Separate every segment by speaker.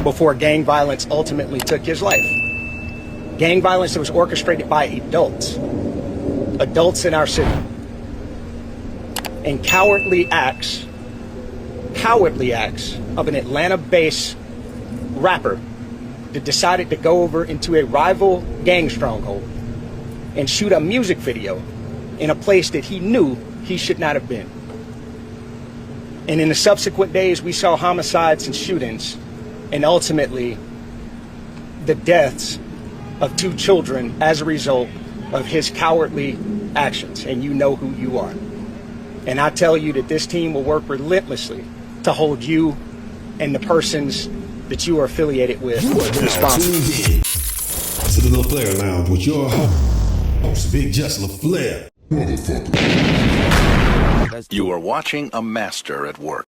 Speaker 1: before gang violence ultimately took his life. Gang violence that was orchestrated by adults in our city. And cowardly acts of an Atlanta-based rapper that decided to go over into a rival gang stronghold and shoot a music video in a place that he knew he should not have been. And in the subsequent days, we saw homicides and shootings, and ultimately the deaths of 2 children as a result of his cowardly actions. And you know who you are. And I tell you that this team will work relentlessly to hold you and the persons that you are affiliated with responsible.
Speaker 2: To the LaFlareLounge with your host, IG-TheLaFlare.
Speaker 3: You are watching a master at work.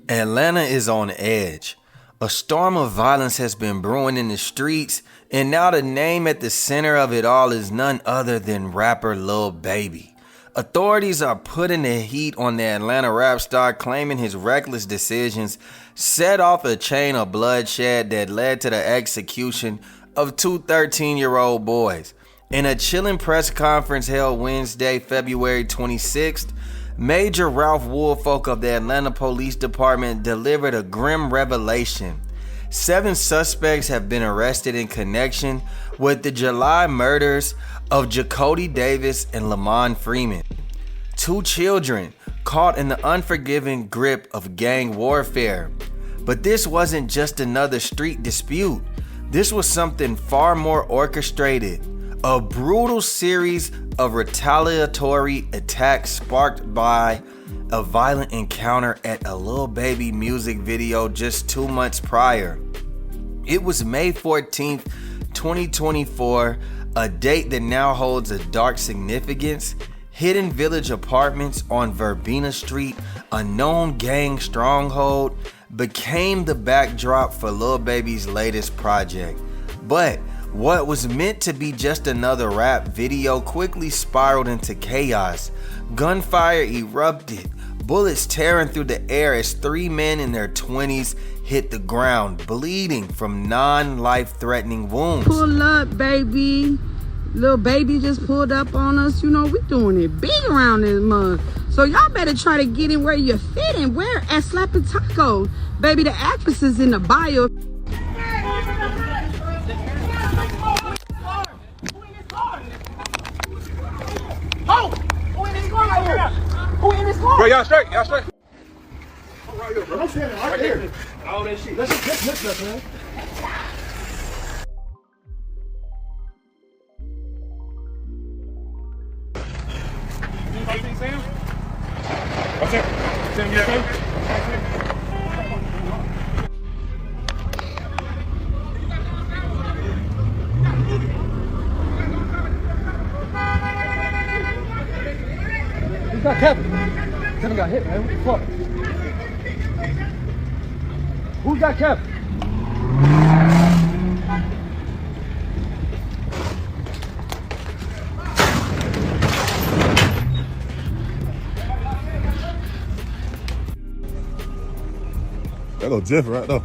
Speaker 4: Atlanta is on edge. A storm of violence has been brewing in the streets, and now the name at the center of it all is none other than rapper Lil Baby. Authorities are putting the heat on the Atlanta rap star, claiming his reckless decisions set off a chain of bloodshed that led to the execution of 2 13-year-old boys. In a chilling press conference held Wednesday, February 26th, Major Ralph Woolfolk of the Atlanta Police Department delivered a grim revelation. 7 suspects have been arrested in connection with the July murders of Jacody Davis and Lamont Freeman. 2 children caught in the unforgiving grip of gang warfare. But this wasn't just another street dispute. This was something far more orchestrated. A brutal series of retaliatory attacks sparked by a violent encounter at a Lil Baby music video just 2 months prior. It was May 14th, 2024, a date that now holds a dark significance. Hidden Village Apartments on Verbena Street, a known gang stronghold, became the backdrop for Lil Baby's latest project. But what was meant to be just another rap video quickly spiraled into chaos. Gunfire erupted, bullets tearing through the air as 3 men in their 20s hit the ground, bleeding from non-life-threatening wounds.
Speaker 5: Pull up, baby. Lil Baby just pulled up on us. You know, we doing it big around this month. So y'all better try to get in where you fit in. Where? At Slapping Tacos. Baby, the actress is in the bio.
Speaker 6: Who in this car? Bro, y'all straight, y'all straight. Right here, bro. I'm standing right here. All that shit. Let's just get man. Anybody see Sam? What's that? Sam, you okay? Who's got Kevin? Kevin got hit, man. What the fuck? Who's got Kevin?
Speaker 2: That look different right though.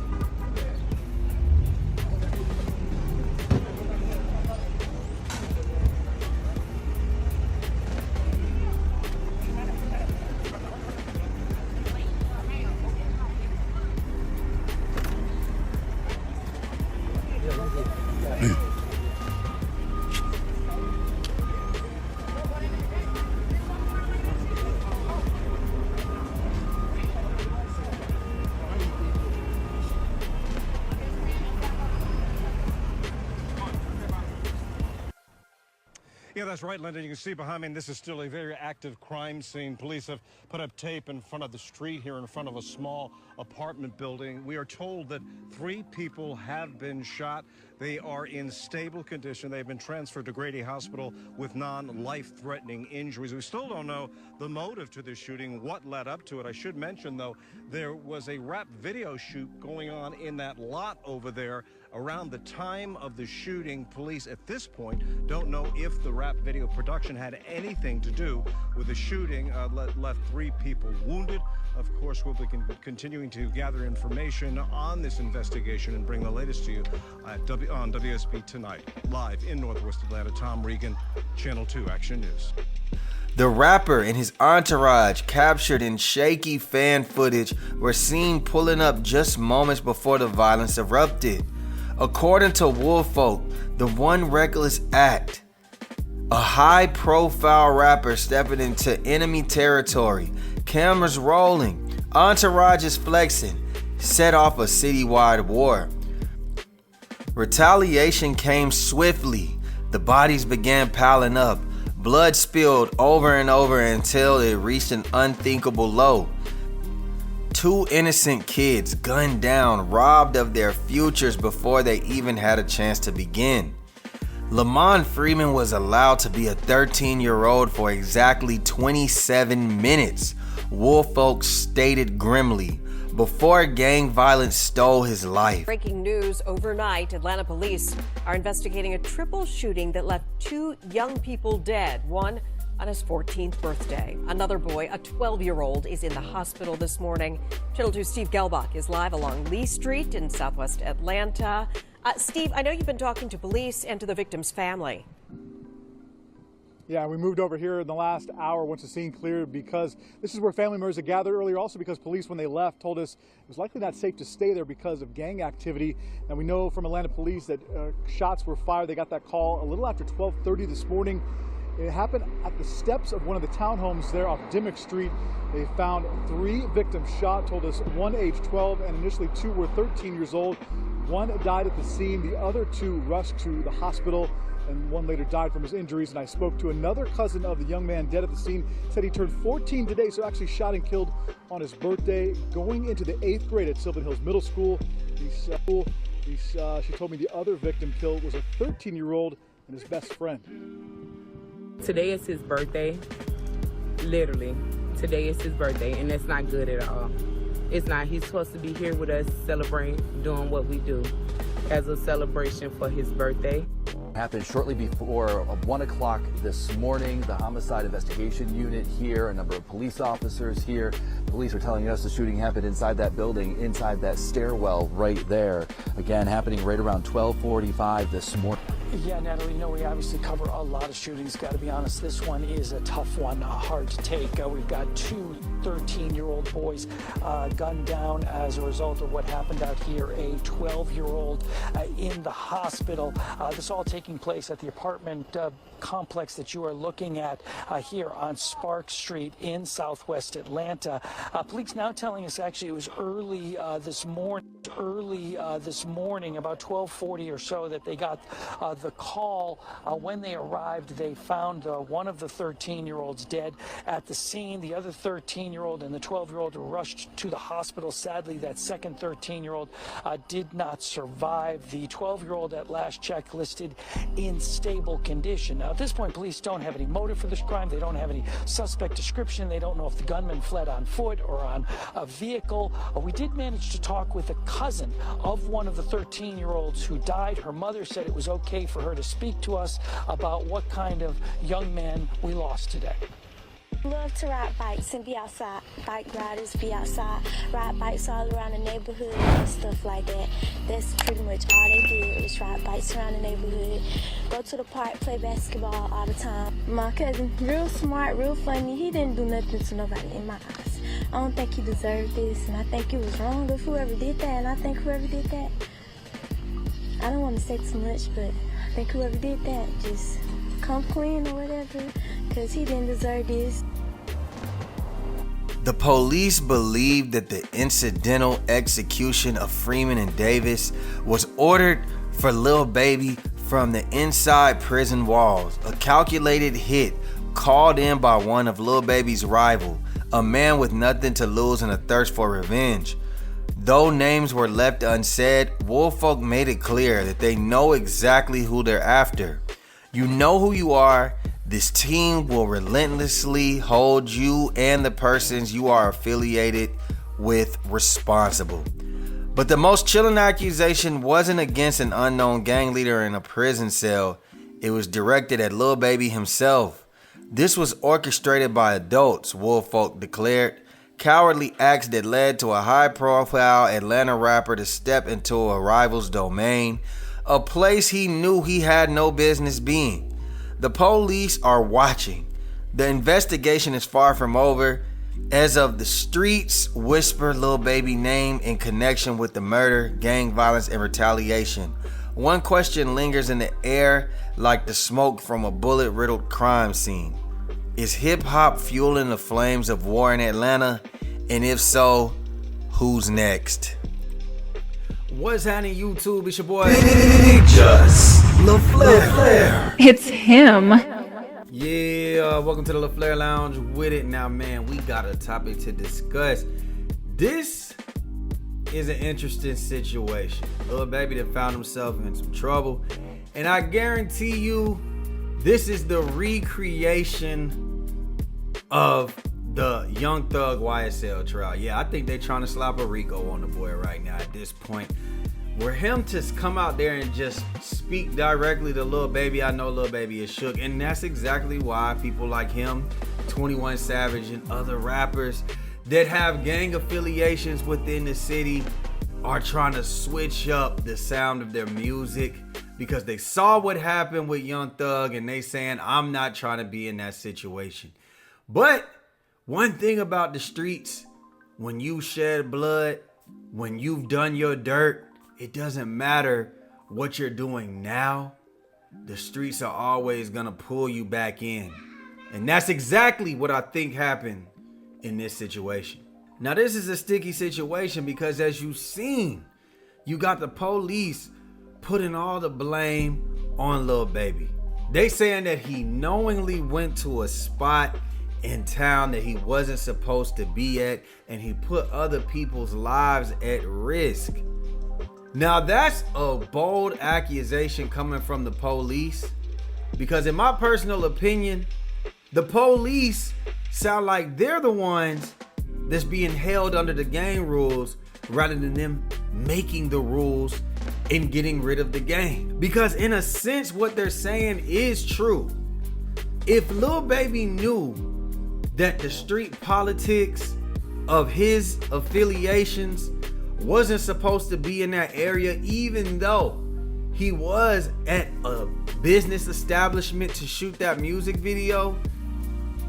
Speaker 6: Yeah, that's right, Lyndon. You can see behind me, this is still a very active crime scene. Police have put up tape in front of the street here in front of a small apartment building. We are told that 3 people have been shot. They are in stable condition. They've been transferred to Grady Hospital with non-life-threatening injuries. We still don't know the motive to this shooting, what led up to it. I should mention, though, there was a rap video shoot going on in that lot over there around the time of the shooting. Police at this point don't know if the rap video production had anything to do with the shooting. Left 3 people wounded. Of course, we'll be continuing to gather information on this investigation and bring the latest to you on WSB Tonight. Live in Northwest Atlanta, Tom Regan, Channel 2 Action News.
Speaker 4: The rapper and his entourage, captured in shaky fan footage, were seen pulling up just moments before the violence erupted. According to Woolfolk, the one reckless act, a high-profile rapper stepping into enemy territory, cameras rolling, entourages flexing, set off a citywide war. Retaliation came swiftly. The bodies began piling up. Blood spilled over and over until it reached an unthinkable low. 2 innocent kids gunned down, robbed of their futures before they even had a chance to begin. Lamont Freeman was allowed to be a 13-year-old for exactly 27 minutes, Woolfolk stated grimly, before gang violence stole his life.
Speaker 7: Breaking news overnight, Atlanta police are investigating a triple shooting that left 2 young people dead, one on his 14th birthday. Another boy, a 12-year-old, is in the hospital this morning. Channel 2's Steve Gelbach is live along Lee Street in southwest Atlanta. Steve, I know you've been talking to police and to the victim's family.
Speaker 8: Yeah, we moved over here in the last hour once the scene cleared because this is where family members had gathered earlier. Also because police, when they left, told us it was likely not safe to stay there because of gang activity. And we know from Atlanta police that shots were fired. They got that call a little after 12:30 this morning. It happened at the steps of one of the townhomes there off Dimmock Street. They found 3 victims shot, told us one age 12 and initially 2 were 13 years old. One died at the scene. The other 2 rushed to the hospital, and one later died from his injuries. And I spoke to another cousin of the young man dead at the scene. Said he turned 14 today, so actually shot and killed on his birthday, going into the 8th grade at Sylvan Hills Middle School. She told me the other victim killed was a 13-year-old and his best friend.
Speaker 9: Today is his birthday. Literally, today is his birthday, and that's not good at all. It's not. He's supposed to be here with us celebrating, doing what we do as a celebration for his birthday.
Speaker 10: Happened shortly before 1 o'clock this morning. The homicide investigation unit here, a number of police officers here. Police are telling us the shooting happened inside that building, inside that stairwell right there. Again, happening right around 12:45 this morning.
Speaker 11: Yeah, Natalie, we obviously cover a lot of shootings. Got to be honest, this one is a tough one, hard to take. We've got 2 13-year-old boys gunned down as a result of what happened out here, a 12-year-old in the hospital. This all taking place at the apartment complex that you are looking at here on Spark Street in southwest Atlanta. Police now telling us actually it was early this morning, about 12:40 or so, that they got the call. When they arrived, they found one of the 13-year-olds dead at the scene. The other 13-year-old and the 12-year-old were rushed to the hospital. Sadly, that second 13-year-old did not survive. The 12-year-old at last check listed in stable condition. Now, at this point, police don't have any motive for this crime. They don't have any suspect description. They don't know if the gunman fled on foot or on a vehicle. We did manage to talk with a cousin of one of the 13-year-olds who died. Her mother said it was okay for her to speak to us about what kind of young man we lost today.
Speaker 12: Love to ride bikes and be outside. Bike riders be outside. Ride bikes all around the neighborhood and stuff like that. That's pretty much all they did was ride bikes around the neighborhood. Go to the park, play basketball all the time. My cousin, real smart, real funny. He didn't do nothing to nobody in my eyes. I don't think he deserved this, and I think it was wrong of whoever did that, and I think whoever did that, I don't want to say too much, but I think whoever did that just come clean or whatever, because he didn't deserve this.
Speaker 4: The police believed that the incidental execution of Freeman and Davis was ordered for Lil Baby from the inside prison walls, a calculated hit called in by one of Lil Baby's rival, a man with nothing to lose and a thirst for revenge. Though names were left unsaid, Woolfolk made it clear that they know exactly who they're after. You know who you are. This team will relentlessly hold you and the persons you are affiliated with responsible. But the most chilling accusation wasn't against an unknown gang leader in a prison cell. It was directed at Lil Baby himself. This was orchestrated by adults, Woolfolk declared. cowardly acts that led to a high-profile Atlanta rapper to step into a rival's domain, a place he knew he had no business being. The police are watching. The investigation is far from over. As of the streets whisper Lil Baby name in connection with the murder, gang violence, and retaliation. One question lingers in the air like the smoke from a bullet-riddled crime scene. Is hip-hop fueling the flames of war in Atlanta? And if so, who's next? What's happening, YouTube? It's your boy IG-TheLaFlareLounge.
Speaker 13: It's him.
Speaker 4: Yeah, welcome to the LaFlareLounge with it. Now, man, we got a topic to discuss. This is an interesting situation. Lil Baby that found himself in some trouble. And I guarantee you, this is the recreation of the Young Thug YSL trial. Yeah, I think they're trying to slap a Rico on the boy right now at this point. For him to come out there and just speak directly to Lil Baby, I know Lil Baby is shook. And that's exactly why people like him, 21 Savage, and other rappers that have gang affiliations within the city are trying to switch up the sound of their music because they saw what happened with Young Thug and they saying, I'm not trying to be in that situation. But one thing about the streets, when you shed blood, when you've done your dirt, it doesn't matter what you're doing now. The streets are always gonna pull you back in. And that's exactly what I think happened in this situation. Now, this is a sticky situation because as you've seen, you got the police putting all the blame on Lil Baby. They saying that he knowingly went to a spot in town that he wasn't supposed to be at, and he put other people's lives at risk. Now, that's a bold accusation coming from the police, because in my personal opinion, the police sound like they're the ones that's being held under the gang rules rather than them making the rules and getting rid of the gang. Because in a sense, what they're saying is true. If Lil Baby knew that the street politics of his affiliations wasn't supposed to be in that area, even though he was at a business establishment to shoot that music video,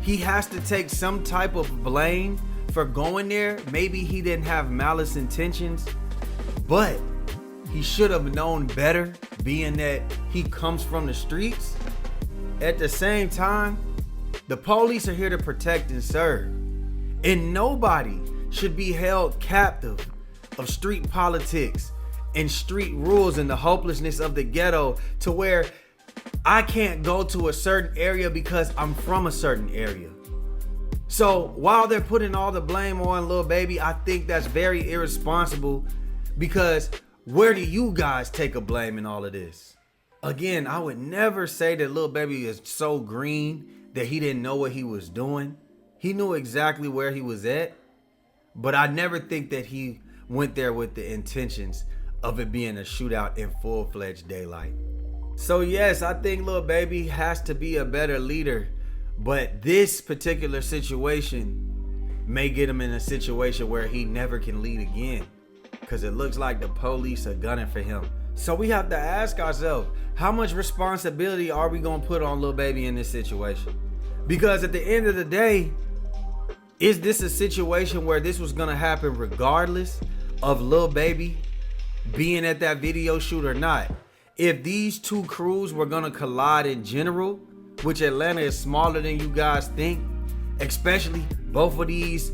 Speaker 4: he has to take some type of blame for going there. Maybe he didn't have malice intentions, but he should have known better, being that he comes from the streets. At the same time, the police are here to protect and serve, and nobody should be held captive of street politics and street rules and the hopelessness of the ghetto to where I can't go to a certain area because I'm from a certain area. So while they're putting all the blame on Lil Baby, I think that's very irresponsible, because where do you guys take a blame in all of this? Again, I would never say that Lil Baby is so green that he didn't know what he was doing. He knew exactly where he was at, but I never think that he went there with the intentions of it being a shootout in full-fledged daylight. So yes, I think Lil Baby has to be a better leader, but this particular situation may get him in a situation where he never can lead again, because it looks like the police are gunning for him. So we have to ask ourselves, how much responsibility are we gonna put on Lil Baby in this situation? Because at the end of the day, is this a situation where this was gonna happen regardless of Lil Baby being at that video shoot or not? If these two crews were gonna collide in general, which Atlanta is smaller than you guys think, especially both of these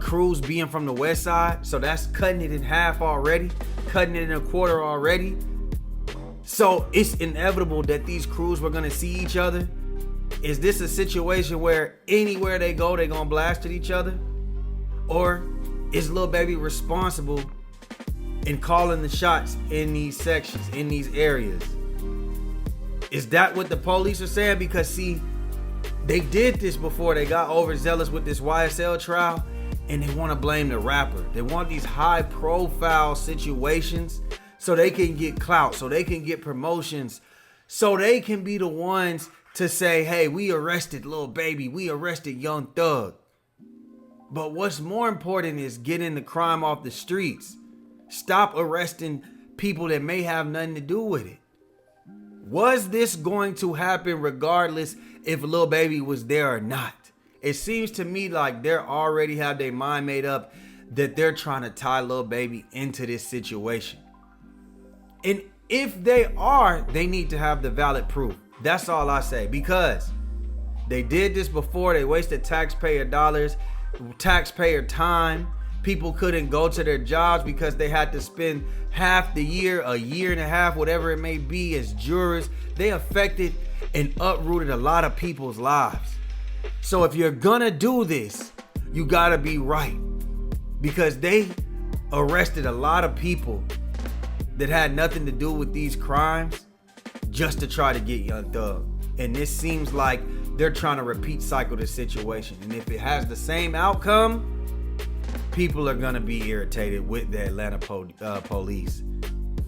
Speaker 4: crews being from the west side, so that's cutting it in half already, cutting it in a quarter already. So it's inevitable that these crews were gonna see each other. Is this a situation where anywhere they go, they're gonna blast at each other? Or is Lil Baby responsible in calling the shots in these sections, in these areas? Is that what the police are saying? Because see, they did this before. They got overzealous with this YSL trial, and they want to blame the rapper. They want these high profile situations so they can get clout, so they can get promotions, so they can be the ones to say, hey, we arrested Lil Baby, we arrested Young Thug. But what's more important is getting the crime off the streets. Stop arresting people that may have nothing to do with it. Was this going to happen regardless if Lil Baby was there or not? It seems to me like they already have their mind made up that they're trying to tie Lil Baby into this situation. And if they are, they need to have the valid proof. That's all I say, because they did this before. They wasted taxpayer dollars, taxpayer time. People couldn't go to their jobs because they had to spend half the year, a year and a half, whatever it may be, as jurors. They affected and uprooted a lot of people's lives. So if you're gonna do this, you gotta be right, because they arrested a lot of people that had nothing to do with these crimes just to try to get Young Thug. And this seems like they're trying to repeat cycle the situation. And if it has the same outcome, people are gonna be irritated with the Atlanta police.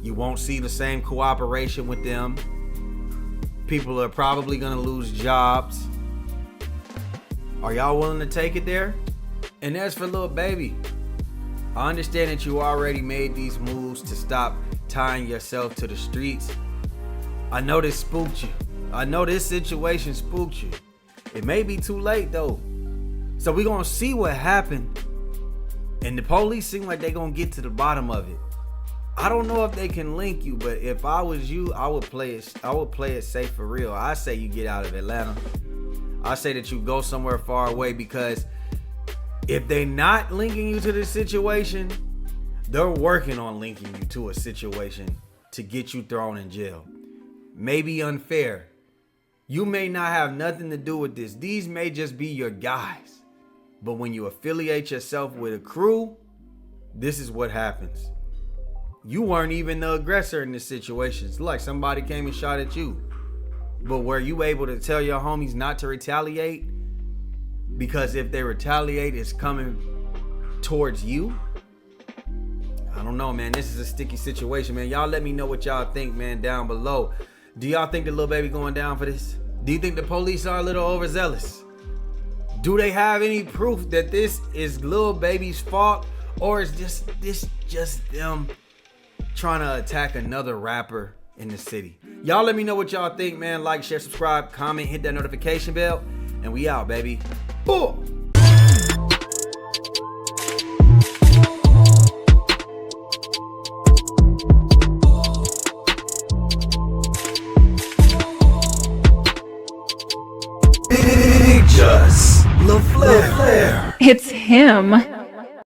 Speaker 4: You won't see the same cooperation with them. People are probably gonna lose jobs. Are y'all willing to take it there? And as for Lil Baby, I understand that you already made these moves to stop tying yourself to the streets. I know this spooked you. I know this situation spooked you. It may be too late though. So we're gonna see what happened. And the police seem like they're gonna get to the bottom of it. I don't know if they can link you, but if I was you, I would play it safe for real. I say you get out of Atlanta. I say that you go somewhere far away, because if they not linking you to this situation, they're working on linking you to a situation to get you thrown in jail. Maybe unfair. You may not have nothing to do with this. These may just be your guys. But when you affiliate yourself with a crew, this is what happens. You weren't even the aggressor in this situation. It's like somebody came and shot at you. But were you able to tell your homies not to retaliate? Because if they retaliate, it's coming towards you. I don't know, man. This is a sticky situation, man. Y'all let me know what y'all think, man, down below. Do y'all think the Lil Baby going down for this? Do you think the police are a little overzealous? Do they have any proof that this is Lil Baby's fault? Or is this just them trying to attack another rapper in the city? Y'all let me know what y'all think, man. Like, share, subscribe, comment, hit that notification bell, and we out, baby. Boom! Big Just LaFlare.
Speaker 13: It's him.